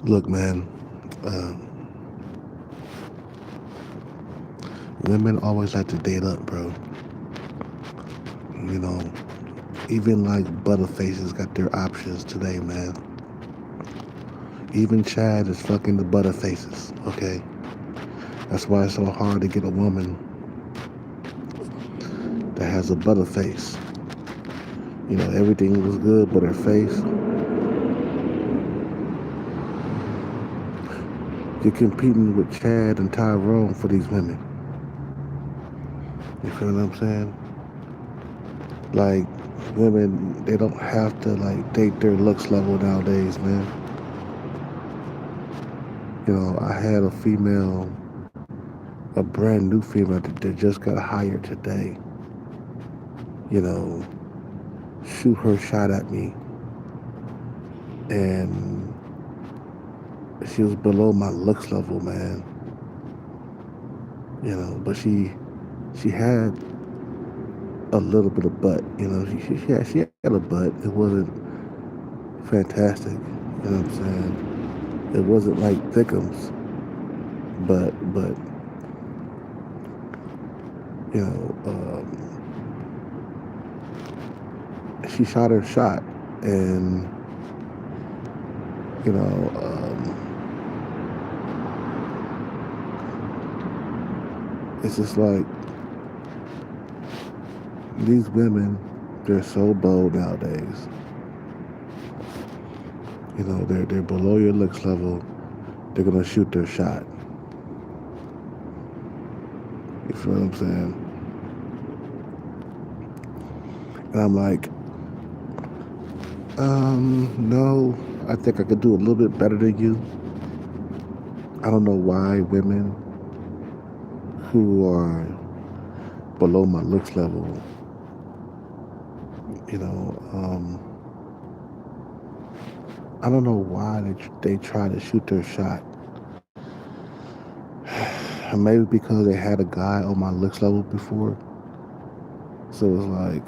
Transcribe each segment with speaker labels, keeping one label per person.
Speaker 1: Look, man, uh, women always like to date up, bro. You know, even like butterfaces got their options today, man. Even Chad is fucking the butterfaces, okay? That's why it's so hard to get a woman that has a butterface. You know, everything was good, but her face. You're competing with Chad and Tyrone for these women. You feel what I'm saying? Like, women, they don't have to, like, date their looks level nowadays, man. You know, I had a female, a brand new female that just got hired today, you know, shoot her shot at me. And she was below my looks level, man. You know, but she had a little bit of butt. You know, she had a butt. It wasn't fantastic. You know what I'm saying? It wasn't like Thickums, but you know, she shot her shot, and you know, it's just like these women, they're so bold nowadays. You know, they're below your looks level. They're gonna shoot their shot. You feel what I'm saying? And I'm like, no, I think I could do a little bit better than you. I don't know why women who are below my looks level, you know, I don't know why they try to shoot their shot. Maybe because they had a guy on my looks level before. So it's like,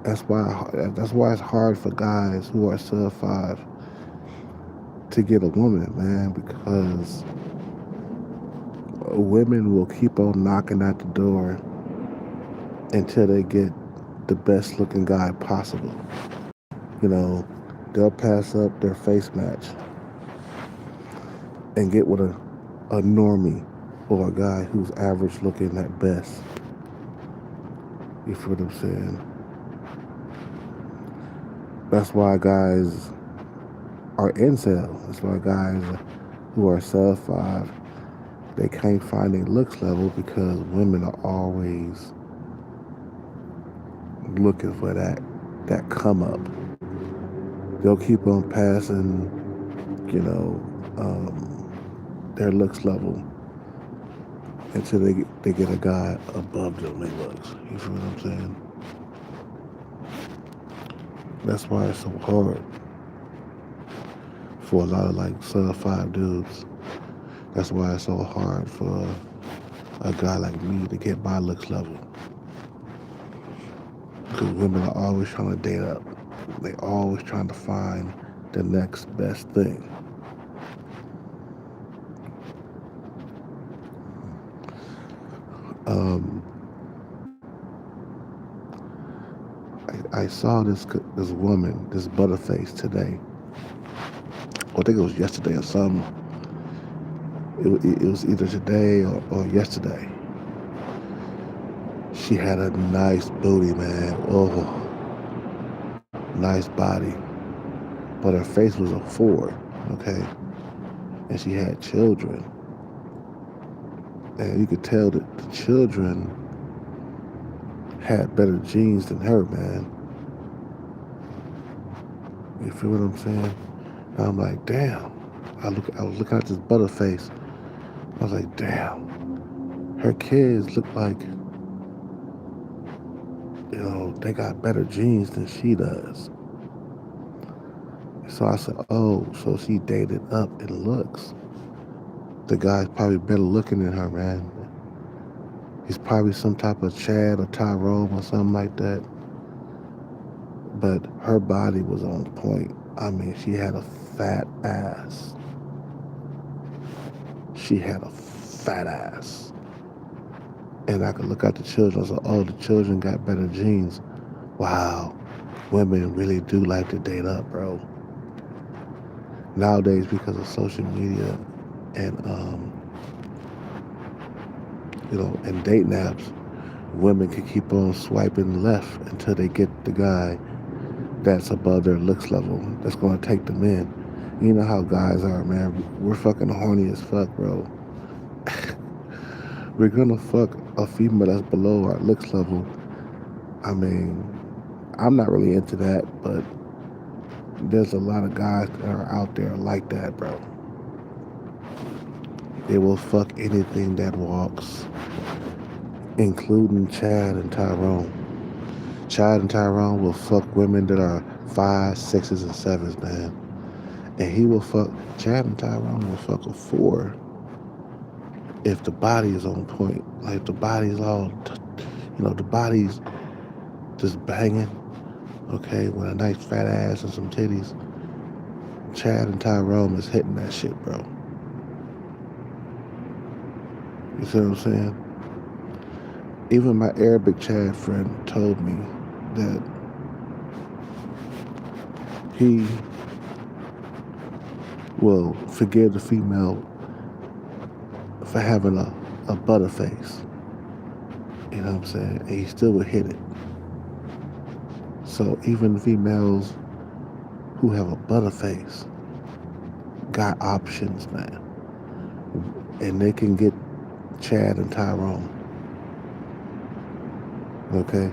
Speaker 1: that's why it's hard for guys who are sub 5 to get a woman, man, because women will keep on knocking at the door until they get the best looking guy possible. You know, they'll pass up their face match and get with a normie or a guy who's average looking at best. You feel what I'm saying? That's why guys are incel. That's why guys who are sub 5, they can't find a looks level because women are always looking for that come up. They'll keep on passing, you know, their looks level until they get a guy above them in looks. You feel what I'm saying? That's why it's so hard for a lot of like sub 5 dudes. That's why it's so hard for a guy like me to get my looks level. Because women are always trying to date up. They always trying to find the next best thing. Um, I saw this woman, this butterface today. I think it was yesterday or something. It was either today or yesterday. She had a nice booty, man. Oh, nice body. But her face was a 4, okay? And she had children. And you could tell that the children had better genes than her, man. You feel what I'm saying? And I'm like, damn. I was looking at this butterface. I was like, damn. Her kids look like, they got better genes than she does. So I said, oh, so she dated up in looks. The guy's probably better looking than her, man. He's probably some type of Chad or Tyrone or something like that. But her body was on point. I mean, she had a fat ass. She had a fat ass. And I could look at the children and say, oh, the children got better genes. Wow, women really do like to date up, bro. Nowadays, because of social media and, and dating apps, women can keep on swiping left until they get the guy that's above their looks level, that's going to take them in. You know how guys are, man. We're fucking horny as fuck, bro. We're gonna fuck a female that's below our looks level. I mean, I'm not really into that, but there's a lot of guys that are out there like that, bro. They will fuck anything that walks, including Chad and Tyrone. Chad and Tyrone will fuck women that are 5, 6s, and 7s, man. And he will fuck, Chad and Tyrone will fuck a 4 if the body is on point. Like the body's all, the body's just banging, okay, with a nice fat ass and some titties. Chad and Tyrone is hitting that shit, bro. You see what I'm saying? Even my Arabic Chad friend told me that he will forgive the female for having a butter face. You know what I'm saying? And he still would hit it. So even females who have a butter face got options, man. And they can get Chad and Tyrone. Okay?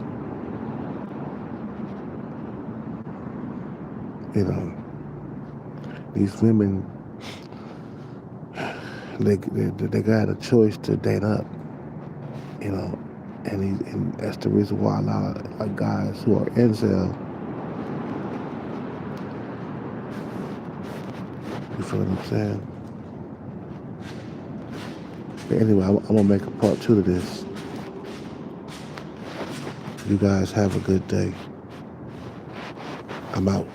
Speaker 1: These women, they got a choice to date up, and that's the reason why a lot of guys who are incel, you feel what I'm saying? But anyway, I'm gonna make a part 2 to this. You guys have a good day. I'm out.